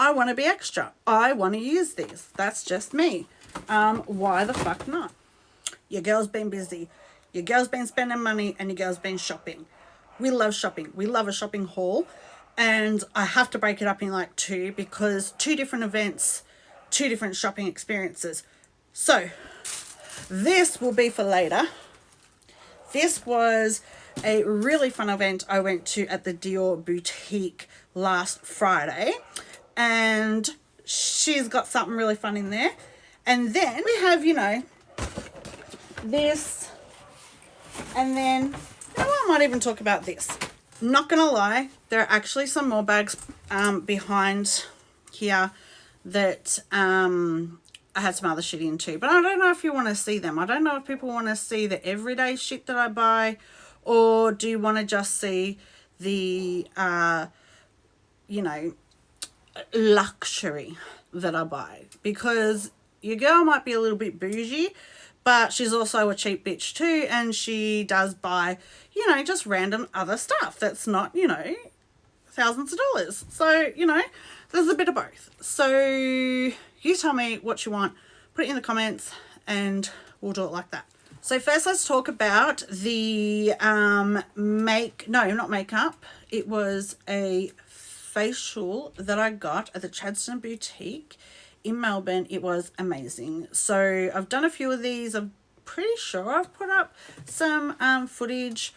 I want to be extra. I want to use these. That's just me. Why the fuck not? Your girl's been busy. Your girl's been spending money and your girl's been shopping. We love shopping. We love a shopping haul. And I have to break it up in like two, because two different events, two different shopping experiences. So this will be for later. This was a really fun event I went to at the Dior boutique last Friday. And she's got something really fun in there. And then we have, you know, this. And then, you know what, I might even talk about this. Not gonna lie, there are actually some more bags behind here that I had some other shit in too. But I don't know if you want to see them. I don't know if people want to see the everyday shit that I buy, or do you want to just see the, you know, luxury that I buy. Because your girl might be a little bit bougie, but she's also a cheap bitch too, and she does buy, you know, just random other stuff that's not, you know, thousands of dollars. So, you know, there's a bit of both. So you tell me what you want, put it in the comments, and we'll do it like that. So first let's talk about the not makeup. It was a facial that I got at the Chadstone Boutique in Melbourne. It was amazing. So I've done a few of these. I'm pretty sure I've put up some footage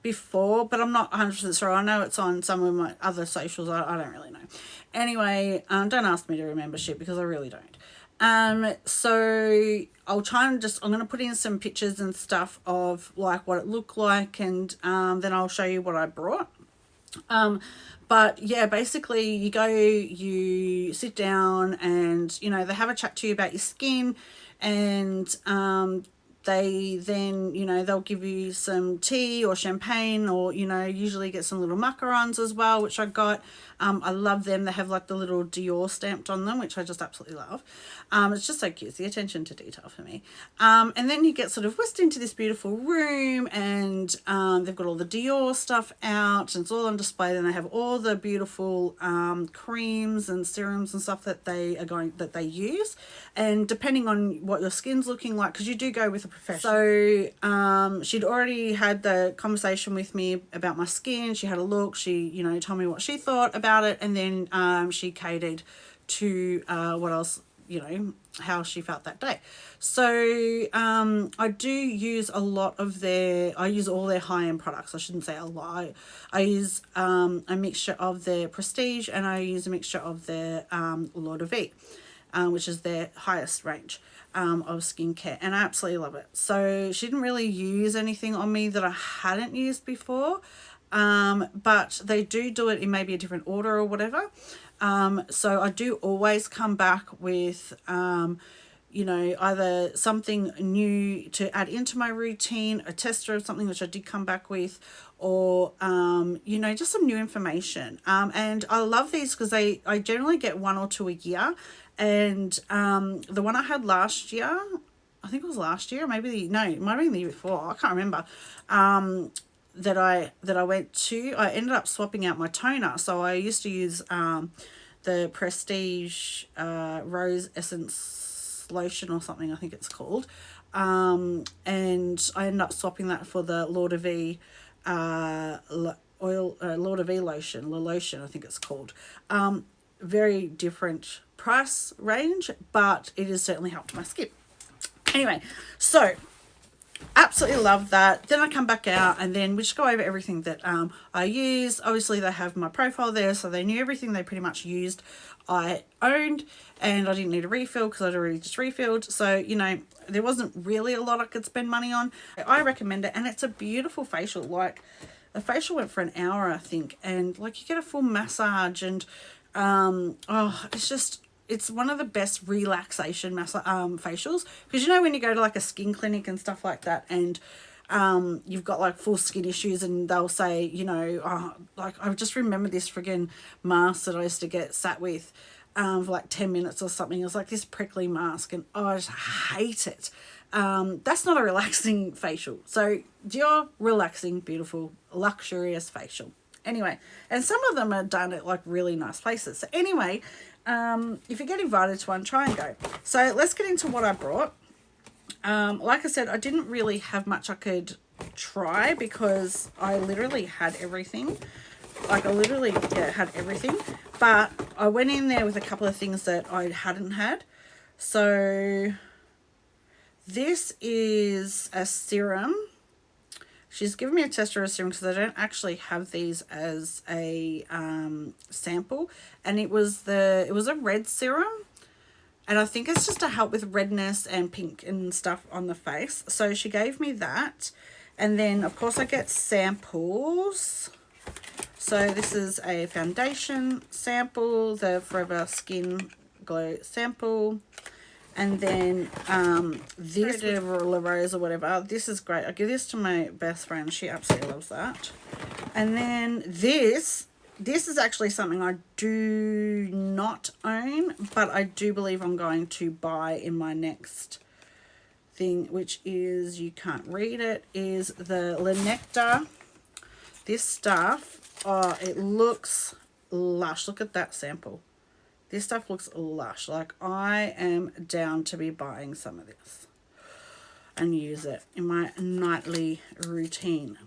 before, but I'm not 100% sure. I know it's on some of my other socials. I don't really know. Anyway, don't ask me to remember shit, because I really don't. So I'll try and I'm going to put in some pictures and stuff of like what it looked like, and then I'll show you what I brought. But yeah, basically you go, you sit down, and, you know, they have a chat to you about your skin, and they then, you know, they'll give you some tea or champagne, or, you know, usually get some little macarons as well, which I got. I love them. They have like the little Dior stamped on them, which I just absolutely love. It's just so cute, the attention to detail for me. And then you get sort of whisked into this beautiful room, and they've got all the Dior stuff out, and it's all on display. Then they have all the beautiful creams and serums and stuff that they use, and depending on what your skin's looking like, because you do go with a professional. So she'd already had the conversation with me about my skin. She had a look. She, you know, told me what she thought about it, and then she catered to what else, you know, how she felt that day. So I do use a lot of I use all their high-end products. I shouldn't say a lot. I use a mixture of their Prestige, and I use a mixture of their L'Eau de Vie, which is their highest range of skincare, and I absolutely love it. So she didn't really use anything on me that I hadn't used before, but they do it in maybe a different order or whatever. So I do always come back with, you know, either something new to add into my routine, a tester of something, which I did come back with, or, you know, just some new information. And I love these because I generally get one or two a year. And the one I had last year, I think it was last year, it might have been the year before, I can't remember, that I went to, I ended up swapping out my toner. So I used to use the Prestige Rose Essence Lotion or something, I think it's called, and I ended up swapping that for the L'Eau de Vie L'Eau de Vie lotion, La Lotion I think it's called. Very different price range, but it has certainly helped my skin. Anyway, so absolutely love that. Then I come back out, and then we just go over everything that I use. Obviously they have my profile there, so they knew everything they pretty much used I owned, and I didn't need a refill because I'd already just refilled. So, you know, there wasn't really a lot I could spend money on. I recommend it, and it's a beautiful facial. Like, the facial went for an hour, I think, and like you get a full massage, and it's one of the best relaxation facials, because, you know, when you go to like a skin clinic and stuff like that, and you've got like full skin issues, and they'll say, you know, like I just remember this friggin' mask that I used to get sat with for like 10 minutes or something. It was like this prickly mask, and I just hate it. That's not a relaxing facial. So Dior, relaxing, beautiful, luxurious facial. Anyway, and some of them are done at like really nice places. So anyway, if you get invited to one, try and go. So let's get into what I brought. Like I said, I didn't really have much I could try because I literally had everything. Like I literally had everything, but I went in there with a couple of things that I hadn't had. So this is a serum. She's given me a tester of a serum because I don't actually have these as a sample, and it was a red serum, and I think it's just to help with redness and pink and stuff on the face. So she gave me that, and then of course I get samples. So this is a foundation sample, the Forever Skin Glow sample. And then this La Rose or whatever, this is great. I give this to my best friend. She absolutely loves that. And then this is actually something I do not own, but I do believe I'm going to buy in my next thing, which is, you can't read it, is the Le Nectar. This stuff, oh, it looks lush. Look at that sample. This stuff looks lush. Like, I am down to be buying some of this and use it in my nightly routine.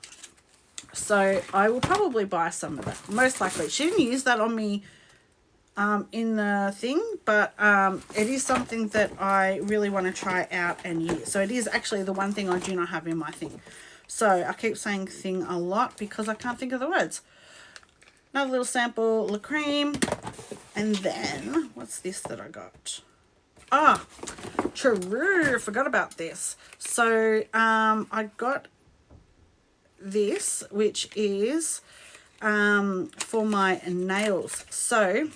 So I will probably buy some of that, most likely. She didn't use that on me in the thing, but it is something that I really want to try out and use. So it is actually the one thing I do not have in my thing. So I keep saying thing a lot because I can't think of the words. Another little sample, La Creme. And then, what's this that I got? Ah, true, forgot about this. So, I got this, which is for my nails. So,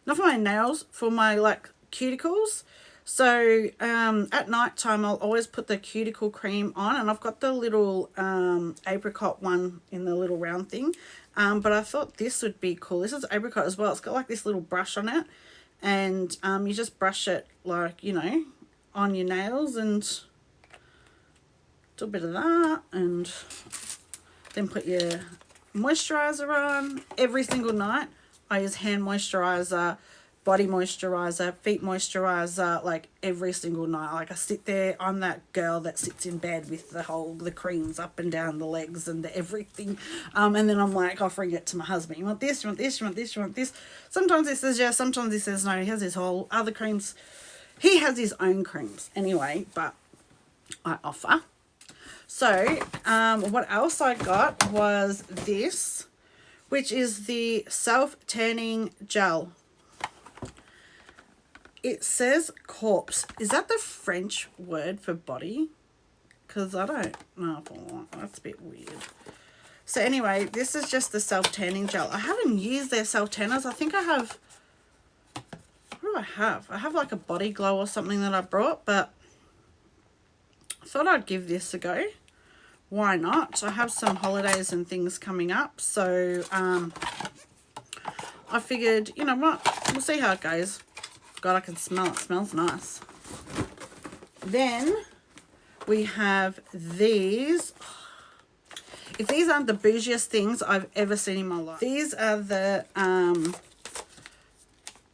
not for my nails, for my, like, cuticles. So at night time I'll always put the cuticle cream on, and I've got the little apricot one in the little round thing, but I thought this would be cool. This is apricot as well. It's got like this little brush on it, and you just brush it, like, you know, on your nails, and do a bit of that, and then put your moisturizer on. Every single night I use hand moisturizer, body moisturizer, feet moisturizer, like every single night. Like, I sit there, I'm that girl that sits in bed with the creams up and down the legs and the everything, and then I'm like offering it to my husband. You want this, you want this, you want this, you want this. Sometimes he says yes, sometimes he says no. He has his whole other creams. He has his own creams anyway, but I offer. So what else I got was this, which is the self-tanning gel. It says corpse. Is that the French word for body? Because I don't know. That's a bit weird. So anyway, this is just the self-tanning gel. I haven't used their self-tanners. I think I have... What do I have? I have like a body glow or something that I brought, but I thought I'd give this a go. Why not? I have some holidays and things coming up, so I figured, you know what? We'll see how it goes. God, I can smell it. It smells nice. Then we have these. If these aren't the bougiest things I've ever seen in my life. These are the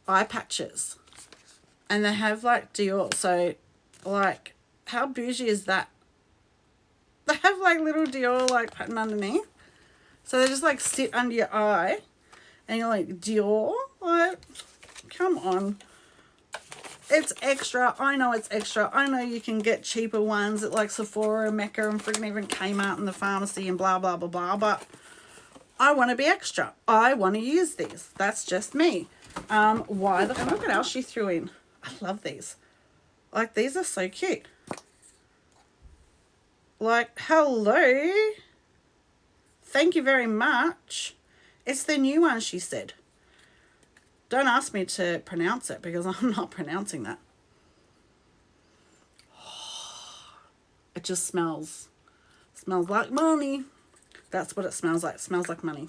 eye patches. And they have like Dior. So, like, how bougie is that? They have like little Dior like pattern underneath. So they just like sit under your eye. And you're like, Dior? Like, come on. It's extra. I know it's extra. I know you can get cheaper ones at like Sephora and Mecca and freaking even Kmart and the pharmacy and blah, blah, blah, blah. But I want to be extra. I want to use these. That's just me. Why the fuck? Look what else she threw in. I love these. Like, these are so cute. Like, hello. Thank you very much. It's the new one, she said. Don't ask me to pronounce it because I'm not pronouncing that. It just smells like money. That's what it smells like. It smells like money.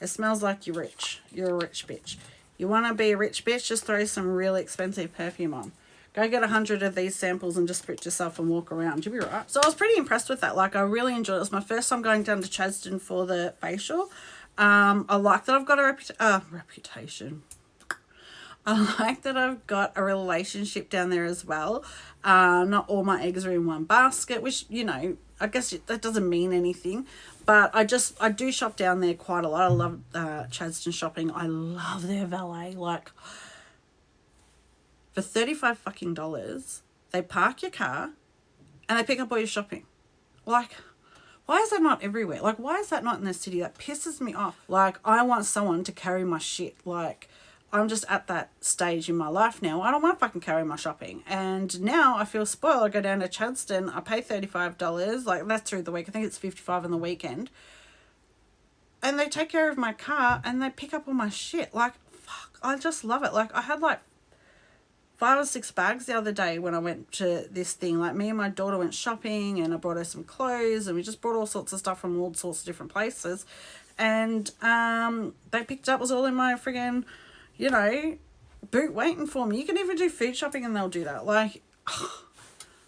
It smells like you're rich. You're a rich bitch. You want to be a rich bitch? Just throw some really expensive perfume on. Go get 100 of these samples and just sprit yourself and walk around. You'll be right. So I was pretty impressed with that. Like, I really enjoyed it. It was my first time going down to Chadstone for the facial. I like that I've got a reputation. I like that I've got a relationship down there as well. Not all my eggs are in one basket, which, you know, I guess that doesn't mean anything. But I do shop down there quite a lot. I love Chadstone shopping. I love their valet. Like, for $35 fucking dollars, they park your car and they pick up all your shopping. Like, why is that not everywhere? Like, why is that not in the city? That pisses me off. Like, I want someone to carry my shit. Like, I'm just at that stage in my life now. I don't want to fucking carry my shopping. And now I feel spoiled. I go down to Chadstone. I pay $35. Like, that's through the week. I think it's $55 on the weekend. And they take care of my car and they pick up all my shit. Like, fuck, I just love it. Like, I had like 5 or 6 bags the other day when I went to this thing. Like, me and my daughter went shopping and I brought her some clothes and we just brought all sorts of stuff from all sorts of different places. And they picked up, was all in my friggin', you know, boot waiting for me. You can even do food shopping and they'll do that. Like,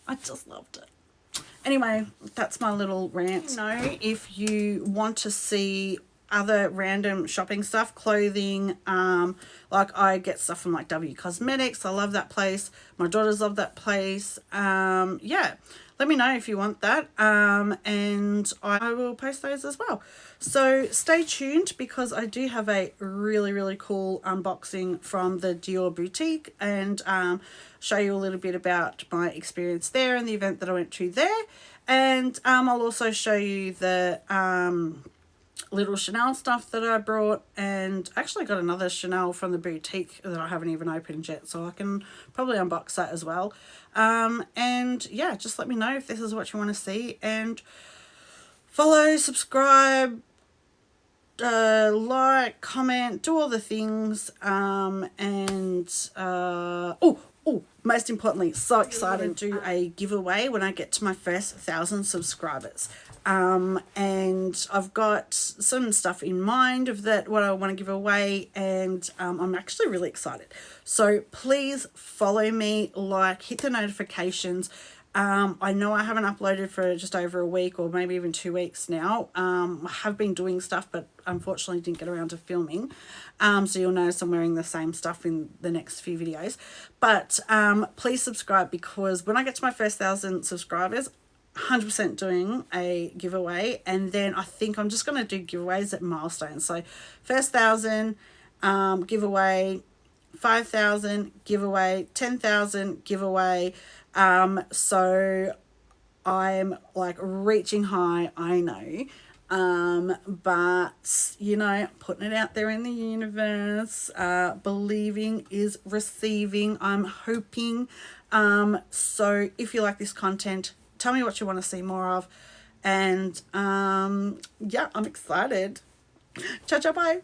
I just loved it. Anyway, that's my little rant. You know, if you want to see other random shopping stuff, clothing, like I get stuff from like W Cosmetics. I love that place. My daughters love that place. Yeah, let me know if you want that, and I will post those as well. So stay tuned because I do have a really cool unboxing from the Dior boutique, and show you a little bit about my experience there and the event that I went to there. And I'll also show you the little Chanel stuff that I brought, and actually got another Chanel from the boutique that I haven't even opened yet, so I can probably unbox that as well. And yeah, just let me know if this is what you want to see, and follow, subscribe, like, comment, do all the things, and most importantly, so excited to do a giveaway when I get to my first 1,000 subscribers. And I've got some stuff in mind of that, what I want to give away, and I'm actually really excited. So please follow me, like, hit the notifications. I know I haven't uploaded for just over a week or maybe even 2 weeks now. I have been doing stuff, but unfortunately didn't get around to filming. So you'll notice I'm wearing the same stuff in the next few videos. But please subscribe, because when I get to my first 1,000 subscribers, 100% doing a giveaway. And then I think I'm just going to do giveaways at milestones. So first 1,000 giveaway, 5,000 giveaway, 10,000 giveaway. So I'm like reaching high, I know, but you know, putting it out there in the universe, believing is receiving. I'm hoping. So if you like this content, tell me what you want to see more of, and yeah, I'm excited. Ciao, ciao, bye.